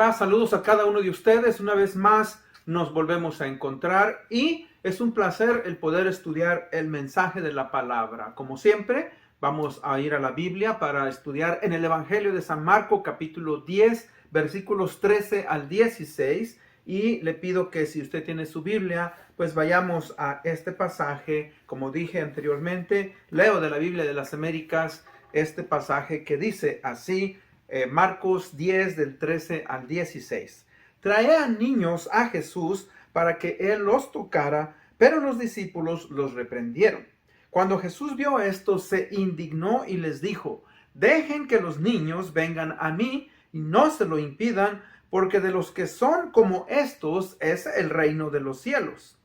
Hola, saludos a cada uno de ustedes. Una vez más nos volvemos a encontrar y es un placer el poder estudiar el mensaje de la palabra. Como siempre, vamos a ir a la Biblia para estudiar en el Evangelio de San Marcos, capítulo 10, versículos 13 al 16. Y le pido que si usted tiene su Biblia, pues vayamos a este pasaje. Como dije anteriormente, leo de la Biblia de las Américas este pasaje que dice así, Marcos 10 del 13 al 16. Traían niños a Jesús para que él los tocara, pero los discípulos los reprendieron. Cuando Jesús vio esto, se indignó y les dijo: dejen que los niños vengan a mí y no se lo impidan, porque de los que son como estos es el reino de los cielos.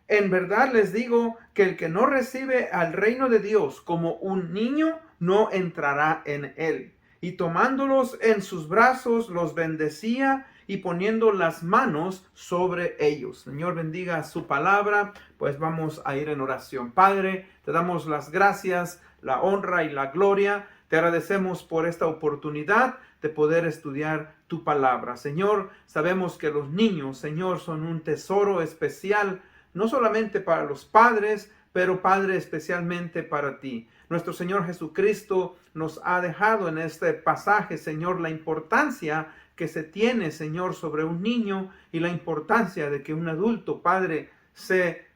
En verdad les digo que el que no recibe al reino de Dios como un niño, no entrará en él. Y tomándolos en sus brazos, los bendecía y poniendo las manos sobre ellos. Señor, bendiga su palabra, pues vamos a ir en oración. Padre, te damos las gracias, la honra y la gloria. Te agradecemos por esta oportunidad de poder estudiar tu palabra. Señor, sabemos que los niños, Señor, son un tesoro especial, no solamente para los padres, pero Padre, especialmente para ti. Nuestro Señor Jesucristo nos ha dejado en este pasaje, Señor, la importancia que se tiene, Señor, sobre un niño y la importancia de que un adulto, Padre, se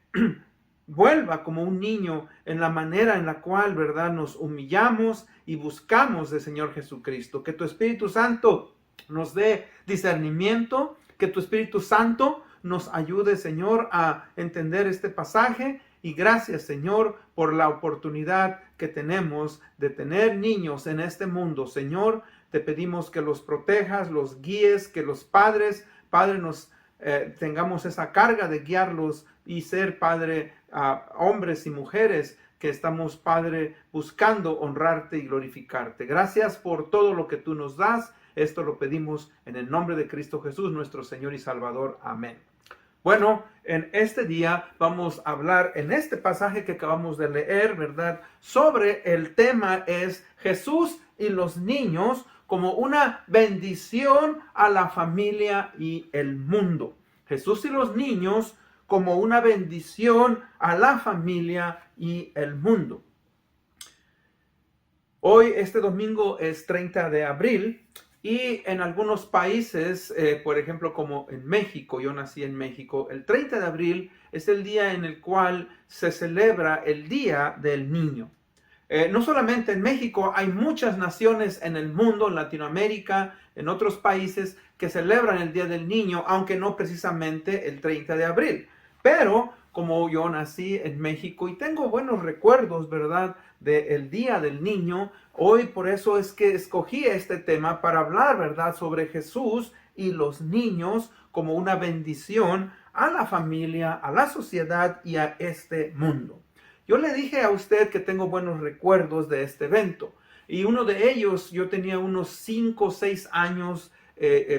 vuelva como un niño en la manera en la cual, ¿verdad?, nos humillamos y buscamos del Señor Jesucristo. Que tu Espíritu Santo nos dé discernimiento, que tu Espíritu Santo nos ayude, Señor, a entender este pasaje. Y gracias, Señor, por la oportunidad que tenemos de tener niños en este mundo. Señor, te pedimos que los protejas, los guíes, que los padres, Padre, nos tengamos esa carga de guiarlos y ser, Padre, hombres y mujeres que estamos, Padre, buscando honrarte y glorificarte. Gracias por todo lo que tú nos das. Esto lo pedimos en el nombre de Cristo Jesús, nuestro Señor y Salvador. Amén. Bueno, en este día vamos a hablar en este pasaje que acabamos de leer, ¿verdad? Sobre el tema es Jesús y los niños como una bendición a la familia y el mundo. Jesús y los niños como una bendición a la familia y el mundo. Hoy, este domingo, es 30 de abril. Y en algunos países, por ejemplo, como en México, yo nací en México, el 30 de abril es el día en el cual se celebra el Día del Niño. No solamente en México, hay muchas naciones en el mundo, en Latinoamérica, en otros países, que celebran el Día del Niño, aunque no precisamente el 30 de abril. Pero como yo nací en México y tengo buenos recuerdos, ¿verdad?, del Día del Niño, hoy por eso es que escogí este tema para hablar, ¿verdad?, sobre Jesús y los niños como una bendición a la familia, a la sociedad y a este mundo. Yo le dije a usted que tengo buenos recuerdos de este evento y uno de ellos, yo tenía unos 5 o 6 años,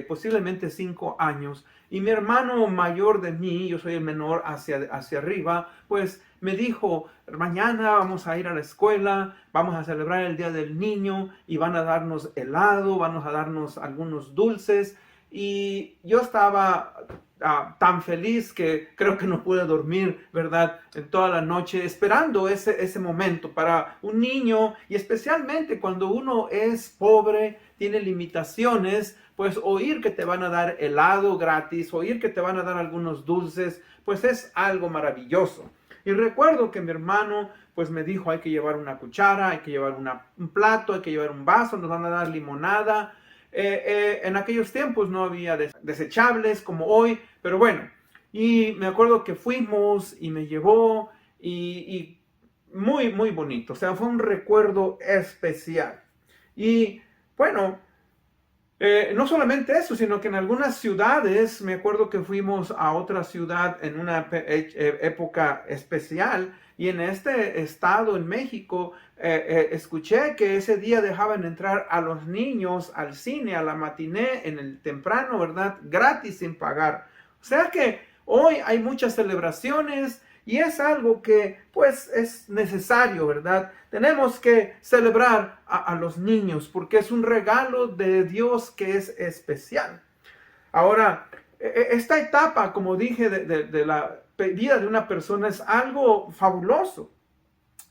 posiblemente 5 años, y mi hermano mayor de mí, yo soy el menor hacia arriba, pues me dijo: mañana vamos a ir a la escuela, vamos a celebrar el Día del Niño y van a darnos helado, vamos a darnos algunos dulces. Y yo estaba tan feliz que creo que no pude dormir, ¿verdad?, en toda la noche, esperando ese momento para un niño, y especialmente cuando uno es pobre, tiene limitaciones, pues oír que te van a dar helado gratis, oír que te van a dar algunos dulces, pues es algo maravilloso. Y recuerdo que mi hermano pues me dijo: hay que llevar una cuchara, hay que llevar un plato, hay que llevar un vaso, nos van a dar limonada. En aquellos tiempos no había desechables como hoy, pero bueno. Y me acuerdo que fuimos y me llevó y muy, muy bonito. O sea, fue un recuerdo especial. Y bueno, no solamente eso, sino que en algunas ciudades, me acuerdo que fuimos a otra ciudad en una época especial, y en este estado, en México, escuché que ese día dejaban entrar a los niños al cine, a la matiné, en el temprano, ¿verdad?, gratis, sin pagar. O sea que hoy hay muchas celebraciones Y es algo que pues es necesario, ¿verdad? Tenemos que celebrar a los niños porque es un regalo de Dios que es especial. Ahora, esta etapa, como dije, de la vida de una persona es algo fabuloso,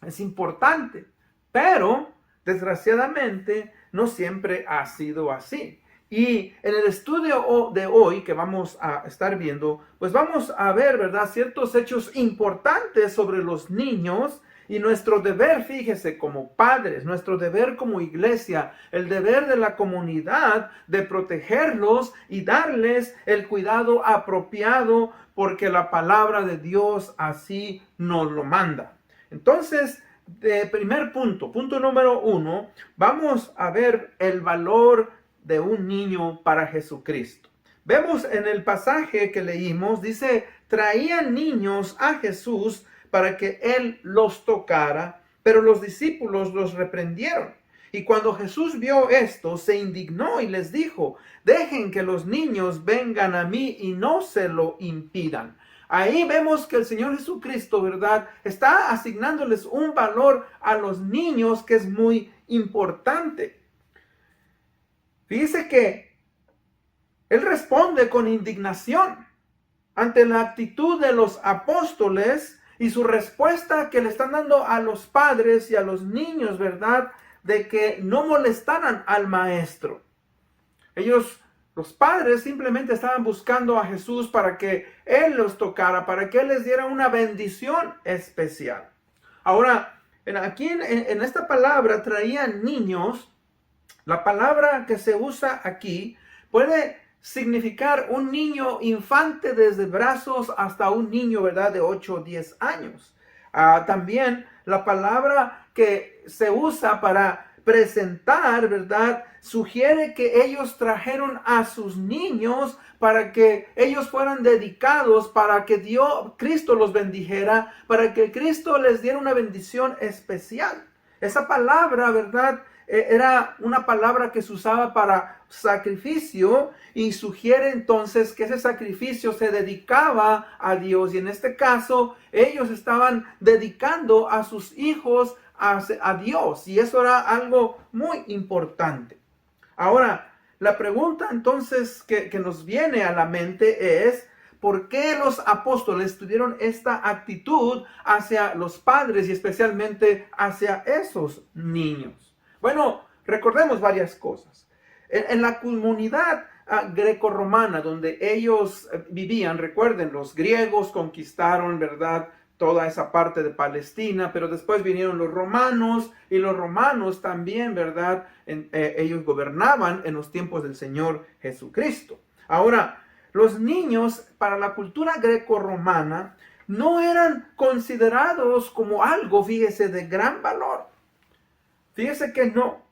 es importante, pero desgraciadamente no siempre ha sido así. Y en el estudio de hoy que vamos a estar viendo, pues vamos a ver, ¿verdad?, ciertos hechos importantes sobre los niños y nuestro deber, fíjese, como padres, nuestro deber como iglesia, el deber de la comunidad de protegerlos y darles el cuidado apropiado porque la palabra de Dios así nos lo manda. Entonces, de primer punto número 1, vamos a ver el valor de un niño para Jesucristo. Vemos en el pasaje que leímos, dice, traían niños a Jesús para que él los tocara, pero los discípulos los reprendieron. Y cuando Jesús vio esto, se indignó y les dijo, dejen que los niños vengan a mí y no se lo impidan. Ahí vemos que el Señor Jesucristo, ¿verdad?, está asignándoles un valor a los niños que es muy importante. Fíjese que Él responde con indignación ante la actitud de los apóstoles y su respuesta que le están dando a los padres y a los niños, ¿verdad?, de que no molestaran al maestro. Los padres simplemente estaban buscando a Jesús para que Él los tocara, para que Él les diera una bendición especial. Ahora, aquí en esta palabra traían niños. La palabra que se usa aquí puede significar un niño infante desde brazos hasta un niño, ¿verdad?, de 8 o 10 años. También la palabra que se usa para presentar, ¿verdad?, sugiere que ellos trajeron a sus niños para que ellos fueran dedicados, para que Cristo los bendijera, para que Cristo les diera una bendición especial. Esa palabra, ¿verdad?, era una palabra que se usaba para sacrificio y sugiere entonces que ese sacrificio se dedicaba a Dios. Y en este caso, ellos estaban dedicando a sus hijos a Dios. Y eso era algo muy importante. Ahora, la pregunta entonces que nos viene a la mente es, ¿por qué los apóstoles tuvieron esta actitud hacia los padres y especialmente hacia esos niños? Bueno, recordemos varias cosas. En la comunidad grecorromana donde ellos vivían, recuerden, los griegos conquistaron, ¿verdad?, toda esa parte de Palestina, pero después vinieron los romanos y los romanos también, ¿verdad?, ellos gobernaban en los tiempos del Señor Jesucristo. Ahora, los niños para la cultura grecorromana no eran considerados como algo, fíjese, de gran valor. Fíjese que no,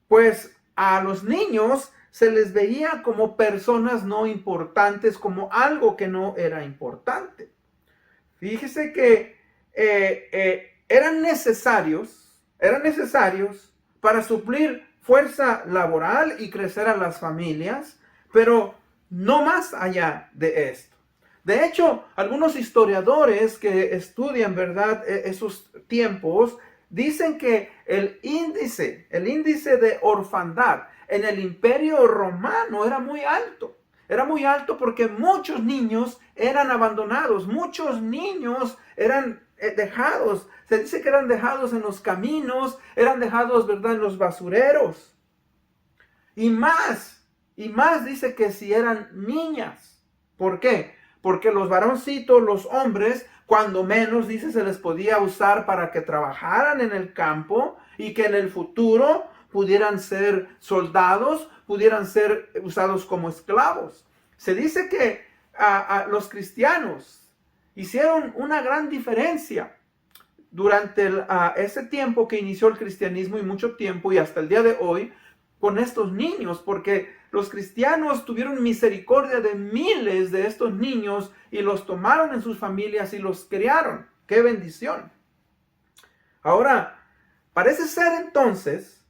pues a los niños se les veía como personas no importantes, como algo que no era importante. Fíjese que eran necesarios para suplir fuerza laboral y crecer a las familias, pero no más allá de esto. De hecho, algunos historiadores que estudian, ¿verdad?, esos tiempos, dicen que el índice de orfandad en el Imperio Romano era muy alto. Era muy alto porque muchos niños eran abandonados, muchos niños eran dejados. Se dice que eran dejados en los caminos, eran dejados, ¿verdad?, en los basureros. Y más dice que si eran niñas. ¿Por qué? Porque los varoncitos, los hombres, cuando menos, dice, se les podía usar para que trabajaran en el campo y que en el futuro pudieran ser soldados, pudieran ser usados como esclavos. Se dice que los cristianos hicieron una gran diferencia durante ese tiempo que inició el cristianismo y mucho tiempo y hasta el día de hoy con estos niños, porque los cristianos tuvieron misericordia de miles de estos niños y los tomaron en sus familias y los criaron. ¡Qué bendición! Ahora, parece ser entonces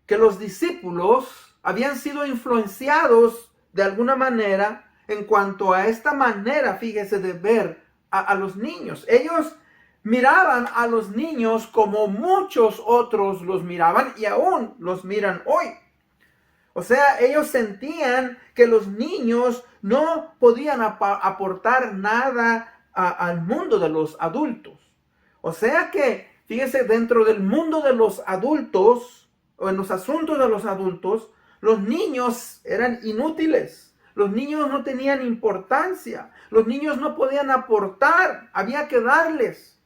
que los discípulos habían sido influenciados de alguna manera en cuanto a esta manera, fíjese, de ver a los niños. Ellos miraban a los niños como muchos otros los miraban y aún los miran hoy. O sea, ellos sentían que los niños no podían aportar nada al mundo de los adultos. O sea que, fíjense, dentro del mundo de los adultos, o en los asuntos de los adultos, los niños eran inútiles. Los niños no tenían importancia. Los niños no podían aportar. Había que darles.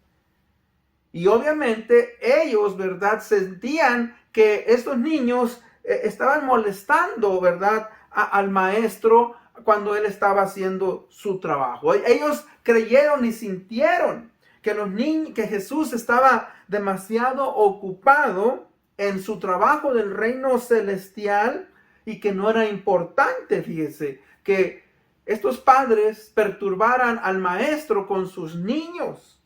Y obviamente ellos, ¿verdad?, sentían que estos niños estaban molestando, ¿verdad?, al maestro cuando él estaba haciendo su trabajo. Ellos creyeron y sintieron que que Jesús estaba demasiado ocupado en su trabajo del reino celestial y que no era importante, fíjese, que estos padres perturbaran al maestro con sus niños.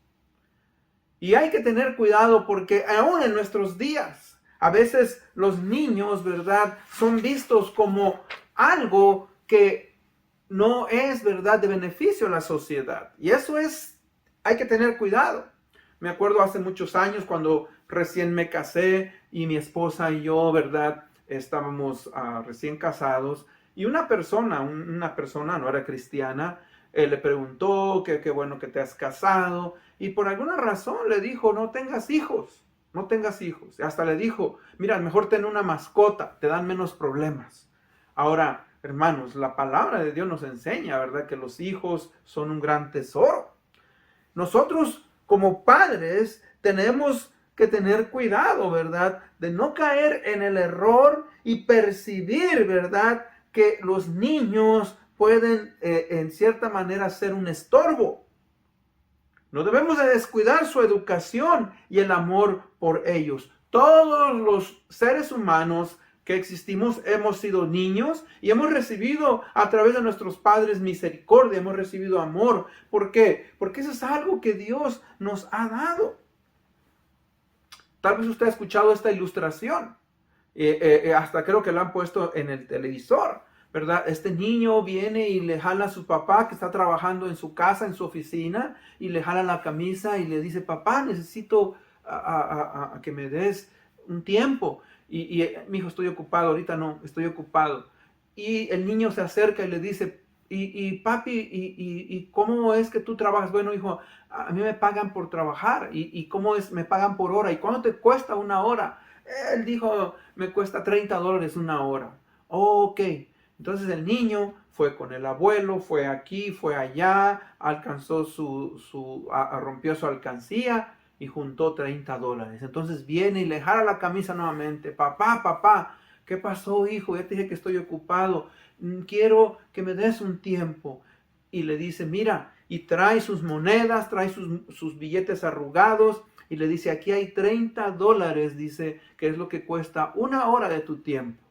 Y hay que tener cuidado porque aún en nuestros días, a veces los niños, ¿verdad?, son vistos como algo que no es, ¿verdad?, de beneficio a la sociedad. Y eso hay que tener cuidado. Me acuerdo hace muchos años cuando recién me casé y mi esposa y yo, ¿verdad?, estábamos recién casados. Y una persona, no era cristiana, le preguntó que qué bueno que te has casado. Y por alguna razón le dijo, no tengas hijos. Hasta le dijo, mira, mejor ten una mascota, te dan menos problemas. Ahora, hermanos, la palabra de Dios nos enseña, ¿verdad?, que los hijos son un gran tesoro. Nosotros como padres tenemos que tener cuidado, ¿verdad?, de no caer en el error y percibir, ¿verdad?, que los niños pueden en cierta manera ser un estorbo. No debemos de descuidar su educación y el amor por ellos. Todos los seres humanos que existimos hemos sido niños y hemos recibido a través de nuestros padres misericordia, hemos recibido amor. ¿Por qué? Porque eso es algo que Dios nos ha dado. Tal vez usted ha escuchado esta ilustración. Hasta creo que la han puesto en el televisor, ¿verdad? Este niño viene y le jala a su papá que está trabajando en su casa, en su oficina, y le jala la camisa y le dice, papá, necesito a que me des un tiempo. Mi hijo, estoy ocupado, ahorita no, estoy ocupado. Y el niño se acerca y le dice, papi, ¿y cómo es que tú trabajas? Bueno, hijo, a mí me pagan por trabajar. ¿Y cómo es? Me pagan por hora. ¿Y cuánto te cuesta una hora? Él dijo, me cuesta $30 una hora. Ok. Entonces el niño fue con el abuelo, fue aquí, fue allá, alcanzó rompió su alcancía y juntó $30. Entonces viene y le jala la camisa nuevamente. Papá, ¿qué pasó, hijo? Ya te dije que estoy ocupado. Quiero que me des un tiempo. Y le dice, mira, y trae sus monedas, trae sus billetes arrugados. Y le dice, aquí hay $30, dice, que es lo que cuesta una hora de tu tiempo.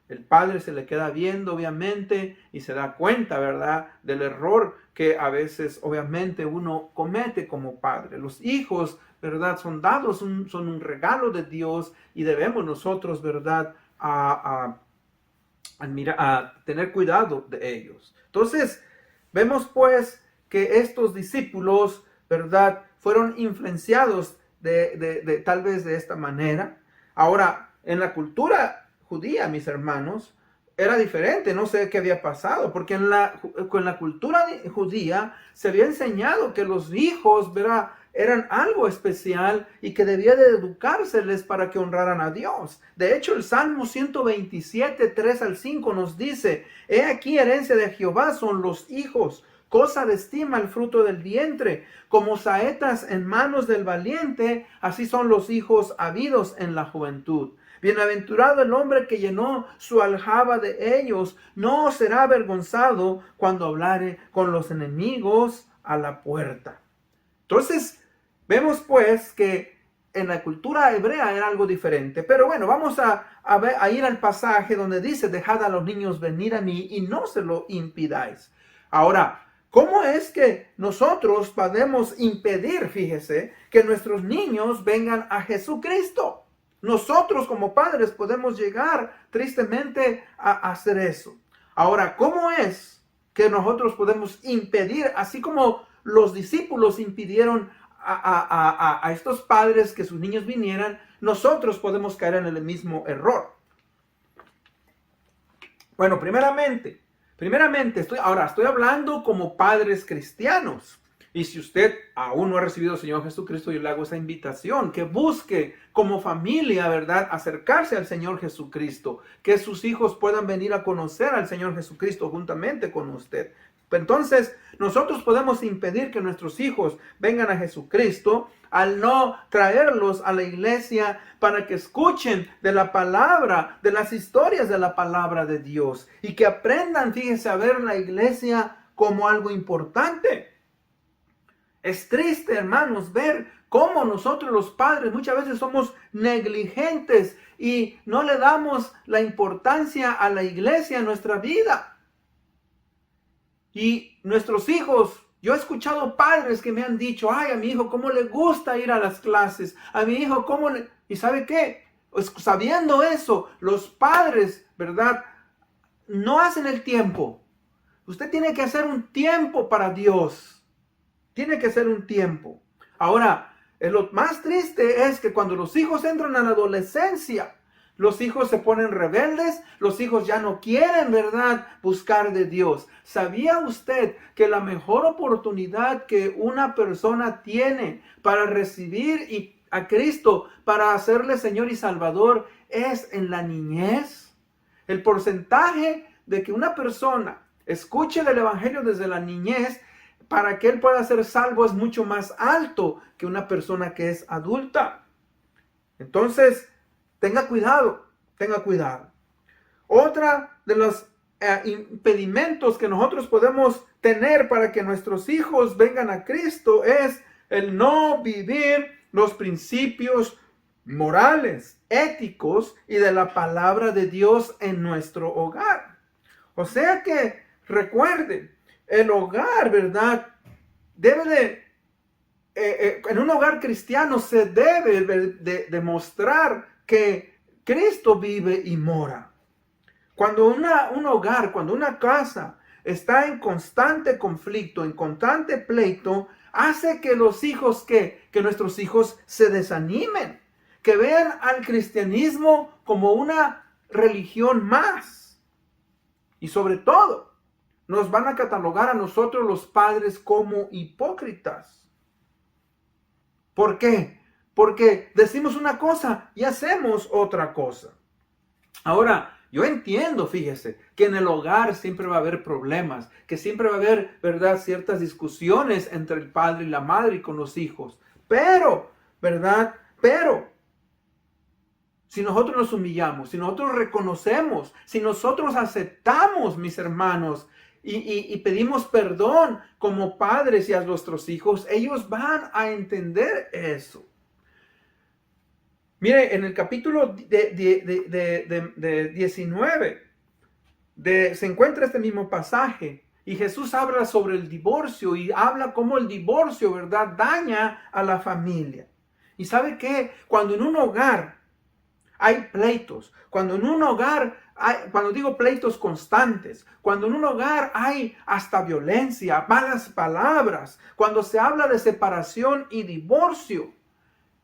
El padre se le queda viendo, obviamente, y se da cuenta, ¿verdad?, del error que a veces, obviamente, uno comete como padre. Los hijos, ¿verdad?, son dados, son un regalo de Dios y debemos nosotros, ¿verdad?, a tener cuidado de ellos. Entonces, vemos pues que estos discípulos, ¿verdad?, fueron influenciados tal vez de esta manera. Ahora, en la cultura judía, mis hermanos, era diferente, no sé qué había pasado, porque en la cultura judía se había enseñado que los hijos, ¿verdad?, eran algo especial y que debía de educárseles para que honraran a Dios. De hecho, el Salmo 127, 3 al 5 nos dice, he aquí herencia de Jehová son los hijos, cosa de estima el fruto del vientre, como saetas en manos del valiente, así son los hijos habidos en la juventud. Bienaventurado el hombre que llenó su aljaba de ellos, no será avergonzado cuando hablare con los enemigos a la puerta. Entonces, vemos pues que en la cultura hebrea era algo diferente. Pero bueno, vamos a ir al pasaje donde dice, dejad a los niños venir a mí y no se lo impidáis. Ahora, ¿cómo es que nosotros podemos impedir, fíjese, que nuestros niños vengan a Jesucristo? Nosotros como padres podemos llegar tristemente a hacer eso. Ahora, ¿cómo es que nosotros podemos impedir, así como los discípulos impidieron a estos padres que sus niños vinieran, nosotros podemos caer en el mismo error. Bueno, primeramente, estoy hablando como padres cristianos. Y si usted aún no ha recibido al Señor Jesucristo, yo le hago esa invitación, que busque como familia, ¿verdad?, acercarse al Señor Jesucristo, que sus hijos puedan venir a conocer al Señor Jesucristo juntamente con usted. Entonces, nosotros podemos impedir que nuestros hijos vengan a Jesucristo al no traerlos a la iglesia para que escuchen de la palabra, de las historias de la palabra de Dios y que aprendan, fíjense, a ver la iglesia como algo importante. Es triste, hermanos, ver cómo nosotros los padres muchas veces somos negligentes y no le damos la importancia a la iglesia en nuestra vida. Y nuestros hijos, yo he escuchado padres que me han dicho, ay, a mi hijo cómo le gusta ir a las clases, a mi hijo cómo le... ¿Y sabe qué? Pues, sabiendo eso, los padres, ¿verdad?, no hacen el tiempo. Usted tiene que hacer un tiempo para Dios. Tiene que ser un tiempo. Ahora, lo más triste es que cuando los hijos entran a la adolescencia, los hijos se ponen rebeldes, los hijos ya no quieren, ¿verdad?, buscar de Dios. ¿Sabía usted que la mejor oportunidad que una persona tiene para recibir a Cristo, para hacerle Señor y Salvador, es en la niñez? El porcentaje de que una persona escuche del Evangelio desde la niñez para que él pueda ser salvo es mucho más alto que una persona que es adulta. Entonces, tenga cuidado, tenga cuidado. Otra de los impedimentos que nosotros podemos tener para que nuestros hijos vengan a Cristo es el no vivir los principios morales, éticos y de la palabra de Dios en nuestro hogar. O sea que, recuerden, el hogar, ¿verdad?, debe en un hogar cristiano se debe de demostrar que Cristo vive y mora. Cuando un hogar, cuando una casa está en constante conflicto, en constante pleito, hace que los hijos, que nuestros hijos se desanimen, que vean al cristianismo como una religión más. Y sobre todo, nos van a catalogar a nosotros los padres como hipócritas. ¿Por qué? Porque decimos una cosa y hacemos otra cosa. Ahora, yo entiendo, fíjese, que en el hogar siempre va a haber problemas, que siempre va a haber, ¿verdad?, ciertas discusiones entre el padre y la madre y con los hijos. Pero, ¿verdad? Si nosotros nos humillamos, si nosotros reconocemos, si nosotros aceptamos, mis hermanos, y pedimos perdón como padres y a nuestros hijos, ellos van a entender eso. Mire, en el capítulo 19 se encuentra este mismo pasaje y Jesús habla sobre el divorcio y habla cómo el divorcio, ¿verdad?, daña a la familia. ¿Y sabe qué? Cuando en un hogar hay pleitos, cuando en un hogar cuando digo pleitos constantes, cuando en un hogar hay hasta violencia, malas palabras, cuando se habla de separación y divorcio,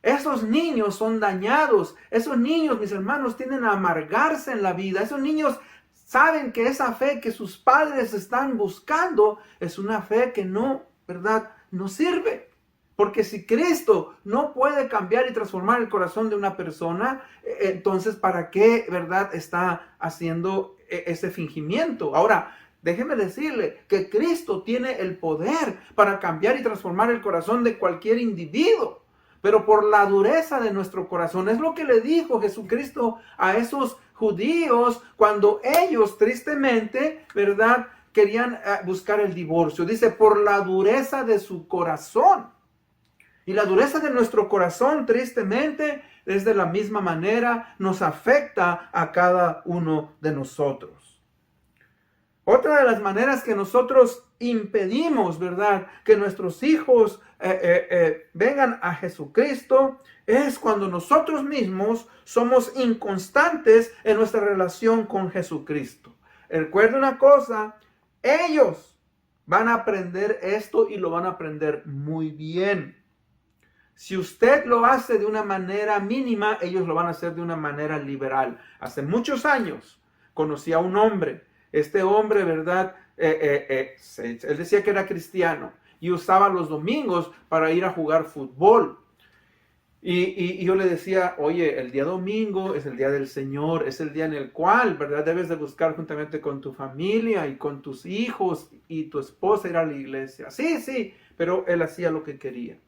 esos niños son dañados. Esos niños, mis hermanos, tienden a amargarse en la vida. Esos niños saben que esa fe que sus padres están buscando es una fe que no, ¿verdad?, no sirve. Porque si Cristo no puede cambiar y transformar el corazón de una persona, entonces ¿para qué, verdad, está haciendo ese fingimiento? Ahora, déjeme decirle que Cristo tiene el poder para cambiar y transformar el corazón de cualquier individuo. Pero por la dureza de nuestro corazón, es lo que le dijo Jesucristo a esos judíos cuando ellos tristemente, ¿verdad?, querían buscar el divorcio. Dice, por la dureza de su corazón. Y la dureza de nuestro corazón, tristemente, es de la misma manera, nos afecta a cada uno de nosotros. Otra de las maneras que nosotros impedimos, ¿verdad?, que nuestros hijos vengan a Jesucristo es cuando nosotros mismos somos inconstantes en nuestra relación con Jesucristo. Recuerda una cosa, ellos van a aprender esto y lo van a aprender muy bien. Si usted lo hace de una manera mínima, ellos lo van a hacer de una manera liberal. Hace muchos años conocí a un hombre. Este hombre, ¿verdad? Él decía que era cristiano y usaba los domingos para ir a jugar fútbol. Y yo le decía, oye, el día domingo es el día del Señor, es el día en el cual, ¿verdad? Debes de buscar juntamente con tu familia y con tus hijos y tu esposa ir a la iglesia. Sí, sí, pero él hacía lo que quería.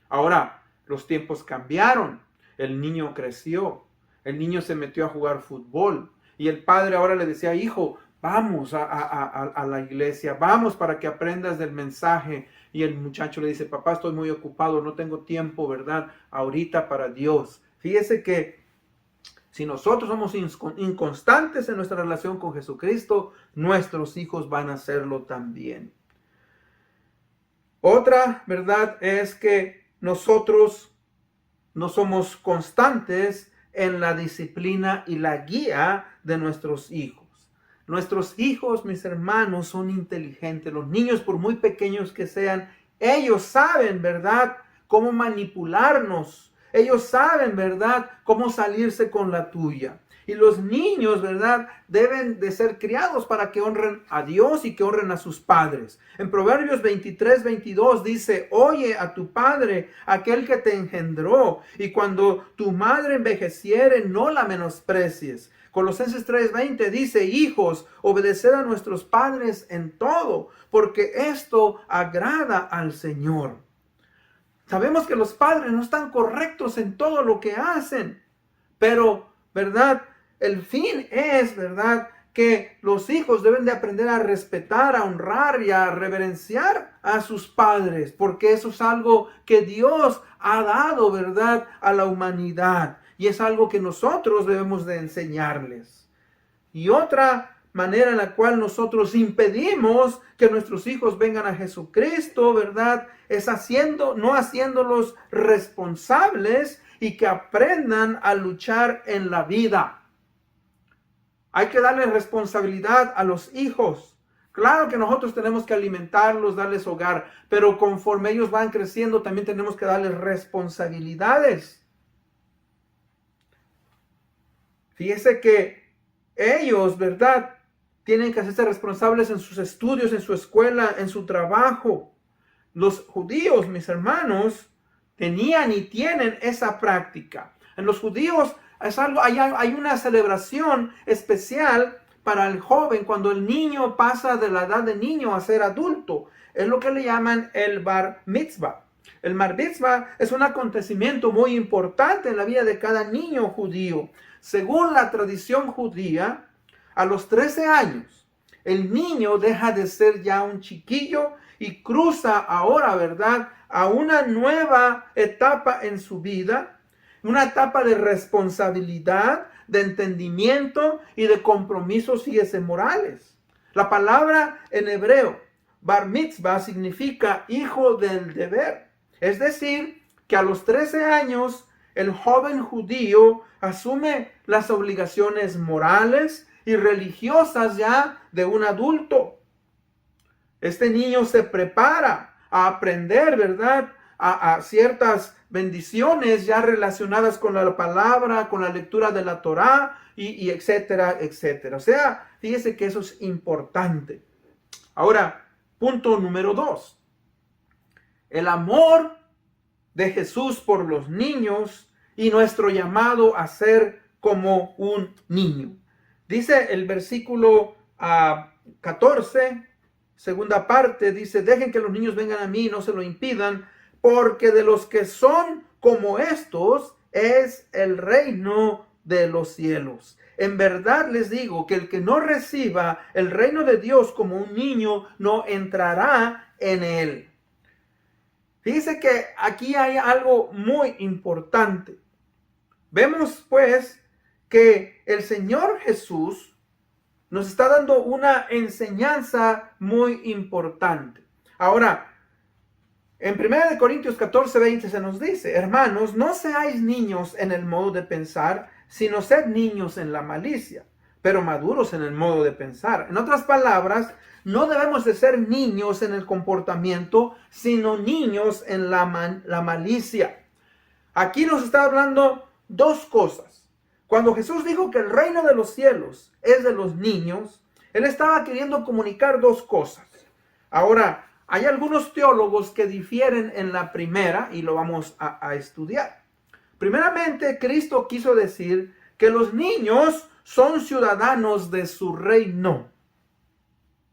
Ahora, los tiempos cambiaron, el niño creció, el niño se metió a jugar fútbol y el padre ahora le decía, hijo, vamos a la iglesia, vamos para que aprendas del mensaje. Y el muchacho le dice, papá, estoy muy ocupado, no tengo tiempo, ¿verdad? Ahorita para Dios. Fíjese que si nosotros somos inconstantes en nuestra relación con Jesucristo, nuestros hijos van a hacerlo también. Otra verdad es que nosotros no somos constantes en la disciplina y la guía de nuestros hijos. Nuestros hijos, mis hermanos, son inteligentes. Los niños, por muy pequeños que sean, ellos saben, ¿verdad?, cómo manipularnos. Ellos saben, ¿verdad?, cómo salirse con la tuya. Y los niños, ¿verdad?, deben de ser criados para que honren a Dios y que honren a sus padres. En Proverbios 23:22 dice, oye a tu padre, aquel que te engendró, y cuando tu madre envejeciere, no la menosprecies. Colosenses 3:20 dice, hijos, obedeced a nuestros padres en todo, porque esto agrada al Señor. Sabemos que los padres no están correctos en todo lo que hacen, pero, ¿verdad?, el fin es, ¿verdad?, que los hijos deben de aprender a respetar, a honrar y a reverenciar a sus padres, porque eso es algo que Dios ha dado, ¿verdad?, a la humanidad. Y es algo que nosotros debemos de enseñarles. Y otra manera en la cual nosotros impedimos que nuestros hijos vengan a Jesucristo, ¿verdad?, es no haciéndolos responsables y que aprendan a luchar en la vida. Hay que darle responsabilidad a los hijos. Claro que nosotros tenemos que alimentarlos, darles hogar, pero conforme ellos van creciendo también tenemos que darles responsabilidades. Fíjese que ellos, ¿verdad?, tienen que hacerse responsables en sus estudios, en su escuela, en su trabajo. Los judíos, mis hermanos, tenían y tienen esa práctica. En los judíos hay una celebración especial para el joven cuando el niño pasa de la edad de niño a ser adulto. Es lo que le llaman el bar mitzvah. El bar mitzvah es un acontecimiento muy importante en la vida de cada niño judío. Según la tradición judía, a los 13 años, el niño deja de ser ya un chiquillo y cruza ahora, ¿verdad?, a una nueva etapa en su vida, una etapa de responsabilidad, de entendimiento y de compromisos, fíjese, morales. La palabra en hebreo, bar mitzvah, significa hijo del deber. Es decir, que a los 13 años, el joven judío asume las obligaciones morales y religiosas ya de un adulto. Este niño se prepara a aprender, ¿verdad?, a ciertas bendiciones ya relacionadas con la palabra, con la lectura de la Torá y etcétera, etcétera. O sea, fíjese que eso es importante. Ahora, punto número 2. El amor de Jesús por los niños y nuestro llamado a ser como un niño. Dice el versículo 14, segunda parte, dice, dejen que los niños vengan a mí, no se lo impidan, porque de los que son como estos es el reino de los cielos. En verdad les digo que el que no reciba el reino de Dios como un niño no entrará en él. Fíjese que aquí hay algo muy importante. Vemos pues que el Señor Jesús nos está dando una enseñanza muy importante. Ahora, en 1 Corintios 14:20 se nos dice, hermanos, no seáis niños en el modo de pensar, sino sed niños en la malicia. pero maduros en el modo de pensar. En otras palabras, no debemos de ser niños en el comportamiento, sino niños en la malicia. Aquí nos está hablando dos cosas. Cuando Jesús dijo que el reino de los cielos es de los niños, Él estaba queriendo comunicar dos cosas. Ahora, hay algunos teólogos que difieren en la primera y lo vamos a estudiar. Primeramente, Cristo quiso decir que los niños son ciudadanos de su reino.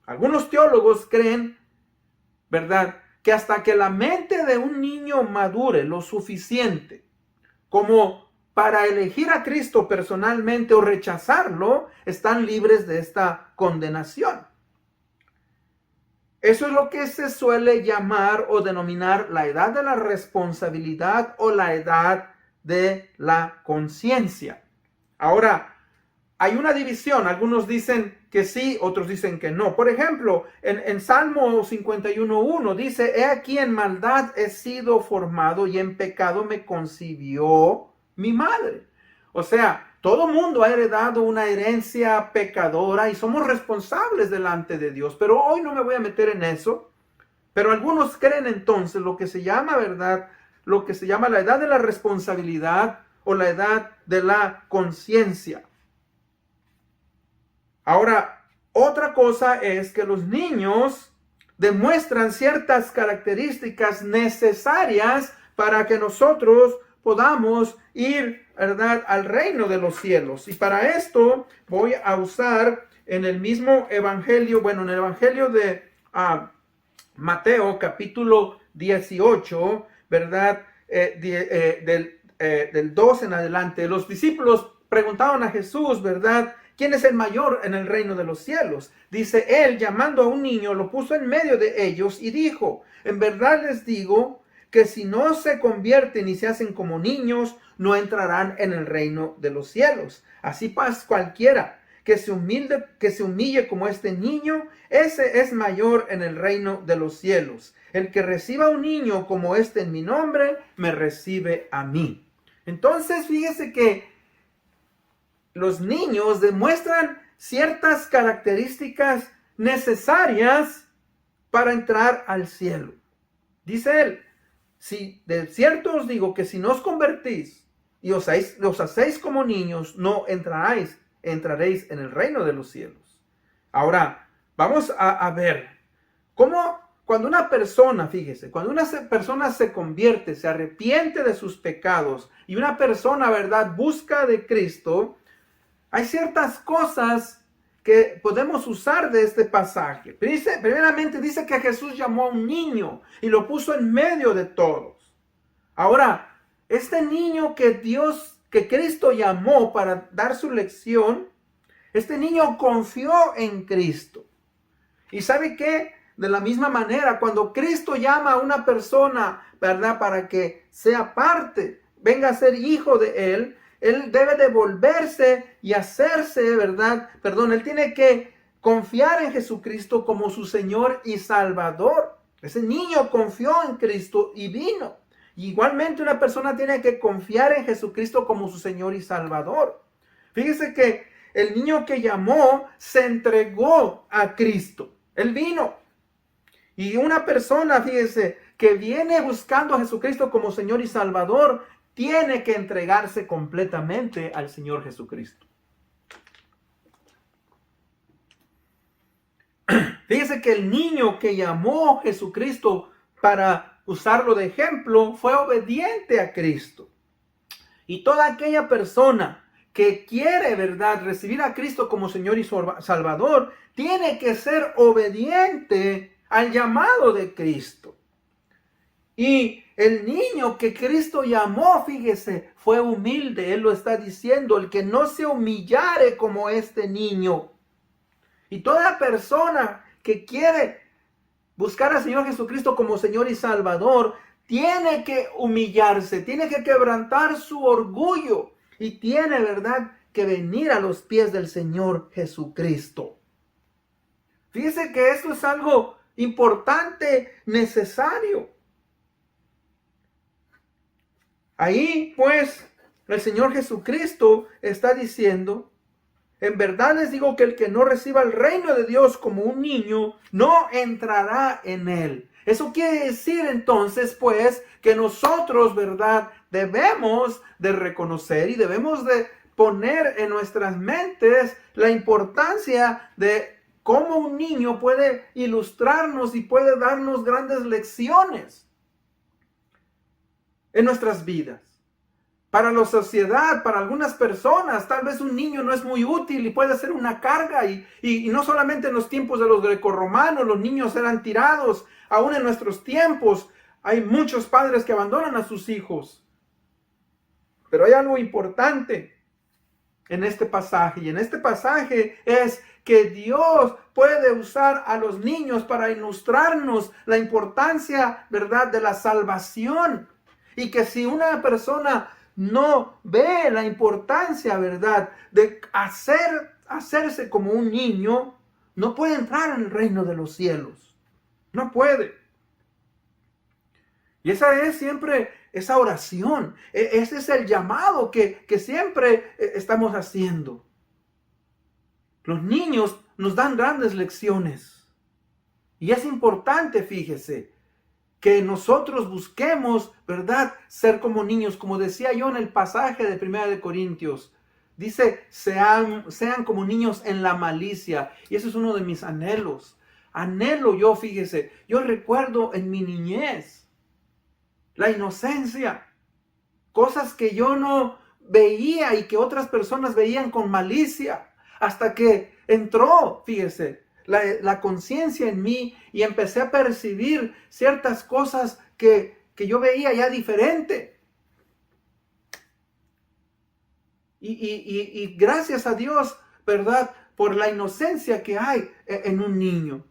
Algunos teólogos creen, ¿verdad?, que hasta que la mente de un niño madure lo suficiente como para elegir a Cristo personalmente o rechazarlo, están libres de esta condenación. Eso es lo que se suele llamar o denominar la edad de la responsabilidad o la edad de la conciencia. Ahora, hay una división. Algunos dicen que sí, otros dicen que no. Por ejemplo, en Salmo 51:1 dice: he aquí en maldad he sido formado y en pecado me concibió mi madre. O sea, todo mundo ha heredado una herencia pecadora y somos responsables delante de Dios. Pero hoy no me voy a meter en eso. Pero algunos creen entonces lo que se llama, ¿verdad?, lo que se llama la edad de la responsabilidad o la edad de la conciencia. Ahora, otra cosa es que los niños demuestran ciertas características necesarias para que nosotros podamos ir, ¿verdad?, al reino de los cielos. Y para esto voy a usar en el mismo evangelio, en el evangelio de Mateo, capítulo 18, ¿verdad?, del 2 en adelante. Los discípulos preguntaron a Jesús, ¿verdad?, ¿quién es el mayor en el reino de los cielos? Dice él, llamando a un niño, lo puso en medio de ellos y dijo: en verdad les digo que si no se convierten y se hacen como niños, no entrarán en el reino de los cielos. Así pues, cualquiera que se humille como este niño, ese es mayor en el reino de los cielos. El que reciba a un niño como este en mi nombre, me recibe a mí. Entonces, fíjese que los niños demuestran ciertas características necesarias para entrar al cielo. Dice él: si de cierto os digo que si no os convertís y os hacéis como niños, no entraréis en el reino de los cielos. Ahora, vamos a ver cómo cuando una persona, fíjese, cuando una persona se convierte, se arrepiente de sus pecados y una persona, ¿verdad?, busca de Cristo, hay ciertas cosas que podemos usar de este pasaje. Primeramente dice que Jesús llamó a un niño y lo puso en medio de todos. Ahora, este niño que Cristo llamó para dar su lección, este niño confió en Cristo. ¿Y sabe qué? De la misma manera, cuando Cristo llama a una persona, ¿verdad?, para que sea parte, venga a ser hijo de Él debe devolverse y hacerse, ¿verdad? Él tiene que confiar en Jesucristo como su Señor y Salvador. Ese niño confió en Cristo y vino. Igualmente una persona tiene que confiar en Jesucristo como su Señor y Salvador. Fíjese que el niño que llamó se entregó a Cristo. Él vino. Y una persona, fíjese, que viene buscando a Jesucristo como Señor y Salvador, tiene que entregarse completamente al Señor Jesucristo. Fíjese que el niño que llamó a Jesucristo para usarlo de ejemplo fue obediente a Cristo. Y toda aquella persona que quiere, ¿verdad?, recibir a Cristo como Señor y Salvador, tiene que ser obediente al llamado de Cristo. Y el niño que Cristo llamó, fíjese, fue humilde. Él lo está diciendo: el que no se humillare como este niño. Y toda persona que quiere buscar al Señor Jesucristo como Señor y Salvador, tiene que humillarse, tiene que quebrantar su orgullo y tiene, ¿verdad?, que venir a los pies del Señor Jesucristo. Fíjese que esto es algo importante, necesario. Ahí, pues, el Señor Jesucristo está diciendo En verdad les digo que el que no reciba el reino de Dios como un niño, no entrará en él. Eso quiere decir entonces, pues, que nosotros, ¿verdad?, debemos de reconocer y debemos de poner en nuestras mentes la importancia de cómo un niño puede ilustrarnos y puede darnos grandes lecciones en nuestras vidas. Para la sociedad, para algunas personas, tal vez un niño no es muy útil y puede ser una carga. Y no solamente en los tiempos de los grecorromanos, los niños eran tirados. Aún en nuestros tiempos hay muchos padres que abandonan a sus hijos. Pero hay algo importante en este pasaje. Y en este pasaje es que Dios puede usar a los niños para ilustrarnos la importancia, ¿verdad?, de la salvación. Y que si una persona no ve la importancia, ¿verdad?, de hacerse como un niño, no puede entrar en el reino de los cielos. No puede. Y esa es siempre esa oración. Ese es el llamado que siempre estamos haciendo. Los niños nos dan grandes lecciones. Y es importante, fíjese, que nosotros busquemos, ¿verdad?, ser como niños. Como decía yo en el pasaje de 1 Corintios, dice, sean como niños en la malicia. Y eso es uno de mis anhelos. Anhelo yo, fíjese, yo recuerdo en mi niñez, la inocencia, cosas que yo no veía y que otras personas veían con malicia, hasta que entró, fíjese, la conciencia en mí y empecé a percibir ciertas cosas que yo veía ya diferente. Y gracias a Dios, ¿verdad?, por la inocencia que hay en un niño.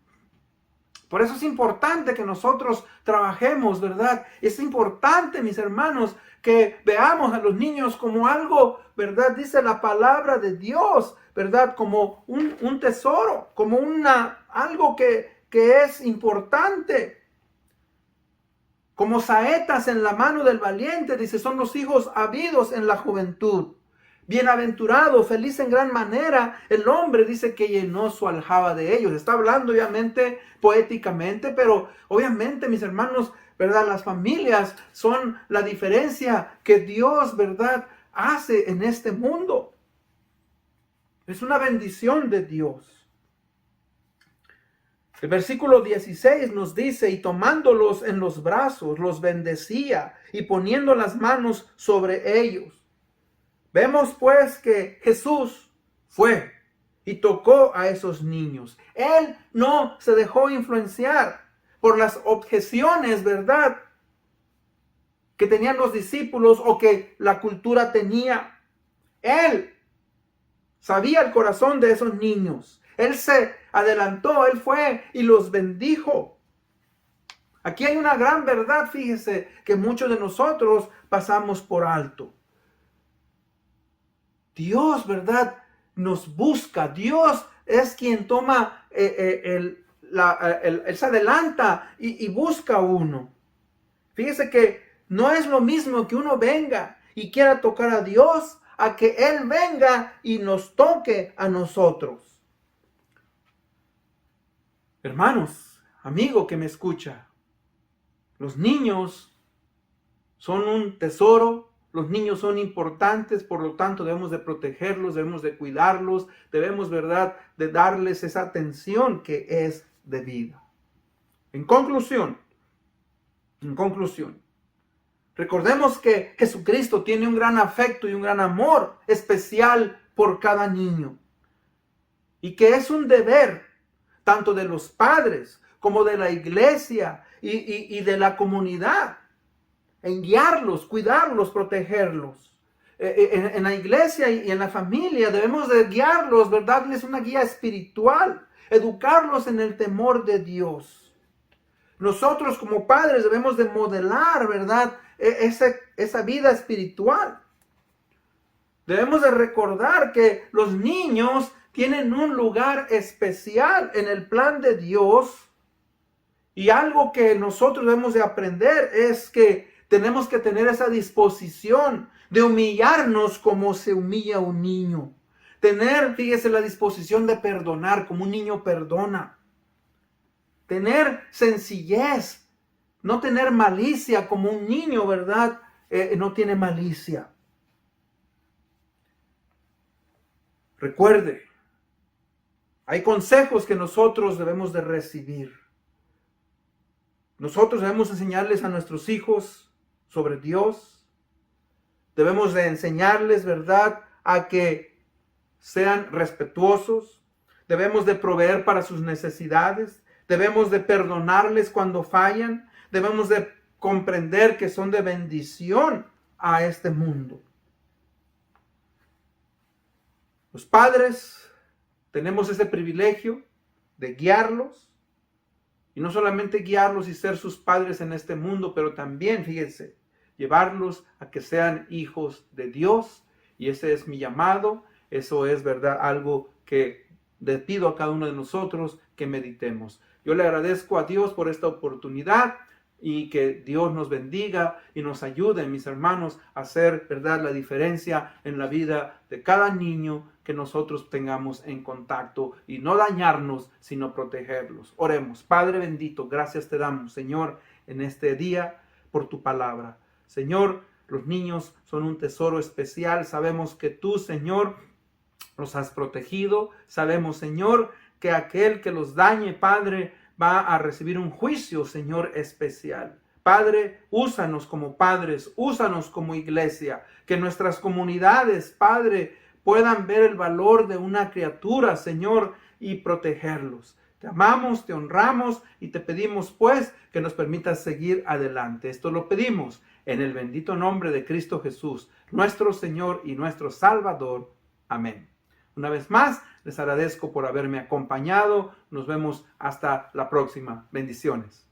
Por eso es importante que nosotros trabajemos, ¿verdad? Es importante, mis hermanos, que veamos a los niños como algo, ¿verdad? Dice la palabra de Dios, ¿verdad? Como un tesoro, como algo que es importante. Como saetas en la mano del valiente, dice, son los hijos habidos en la juventud. Bienaventurado, feliz en gran manera, el hombre, dice, que llenó su aljaba de ellos. Está hablando obviamente poéticamente, pero obviamente, mis hermanos, ¿verdad?, las familias son la diferencia que Dios, ¿verdad?, hace en este mundo. Es una bendición de Dios. El versículo 16 nos dice, y tomándolos en los brazos, los bendecía y poniendo las manos sobre ellos. Vemos pues que Jesús fue y tocó a esos niños. Él no se dejó influenciar por las objeciones, ¿verdad?, que tenían los discípulos o que la cultura tenía. Él sabía el corazón de esos niños. Él se adelantó, él fue y los bendijo. Aquí hay una gran verdad, fíjese, que muchos de nosotros pasamos por alto. Dios, ¿verdad?, nos busca. Dios es quien toma, él se adelanta y busca a uno. Fíjese que no es lo mismo que uno venga y quiera tocar a Dios, a que Él venga y nos toque a nosotros. Hermanos, amigo que me escucha, los niños son un tesoro. Los niños son importantes, por lo tanto debemos de protegerlos, debemos de cuidarlos, debemos, ¿verdad?, de darles esa atención que es debida. En conclusión, recordemos que Jesucristo tiene un gran afecto y un gran amor especial por cada niño. Y que es un deber tanto de los padres como de la iglesia y de la comunidad, en guiarlos, cuidarlos, protegerlos. En la iglesia y en la familia debemos de guiarlos, ¿verdad? Darles una guía espiritual, educarlos en el temor de Dios. Nosotros como padres debemos de modelar, ¿verdad?, esa vida espiritual. Debemos de recordar que los niños tienen un lugar especial en el plan de Dios. Y algo que nosotros debemos de aprender es que tenemos que tener esa disposición de humillarnos como se humilla un niño. Tener, fíjese, la disposición de perdonar como un niño perdona. Tener sencillez, no tener malicia como un niño, ¿verdad? No tiene malicia. Recuerde, hay consejos que nosotros debemos de recibir. Nosotros debemos enseñarles a nuestros hijos sobre Dios. Debemos de enseñarles, ¿verdad?, a que sean respetuosos. Debemos de proveer para sus necesidades. Debemos de perdonarles cuando fallan. Debemos de comprender que son de bendición a este mundo. Los padres tenemos ese privilegio de guiarlos. Y no solamente guiarlos y ser sus padres en este mundo, pero también, fíjense, llevarlos a que sean hijos de Dios. Y ese es mi llamado. Eso es, ¿verdad?, algo que le pido a cada uno de nosotros que meditemos. Yo le agradezco a Dios por esta oportunidad y que Dios nos bendiga y nos ayude, mis hermanos, a hacer, ¿verdad?, la diferencia en la vida de cada niño que nosotros tengamos en contacto y no dañarnos, sino protegerlos. Oremos. Padre bendito, gracias te damos, Señor, en este día por tu palabra. Señor, los niños son un tesoro especial. Sabemos que tú, Señor, los has protegido. Sabemos, Señor, que aquel que los dañe, Padre, va a recibir un juicio, Señor, especial. Padre, úsanos como padres, úsanos como iglesia, que nuestras comunidades, Padre, puedan ver el valor de una criatura, Señor, y protegerlos. Te amamos, te honramos y te pedimos, pues, que nos permitas seguir adelante. Esto lo pedimos en el bendito nombre de Cristo Jesús, nuestro Señor y nuestro Salvador. Amén. Una vez más, les agradezco por haberme acompañado. Nos vemos hasta la próxima. Bendiciones.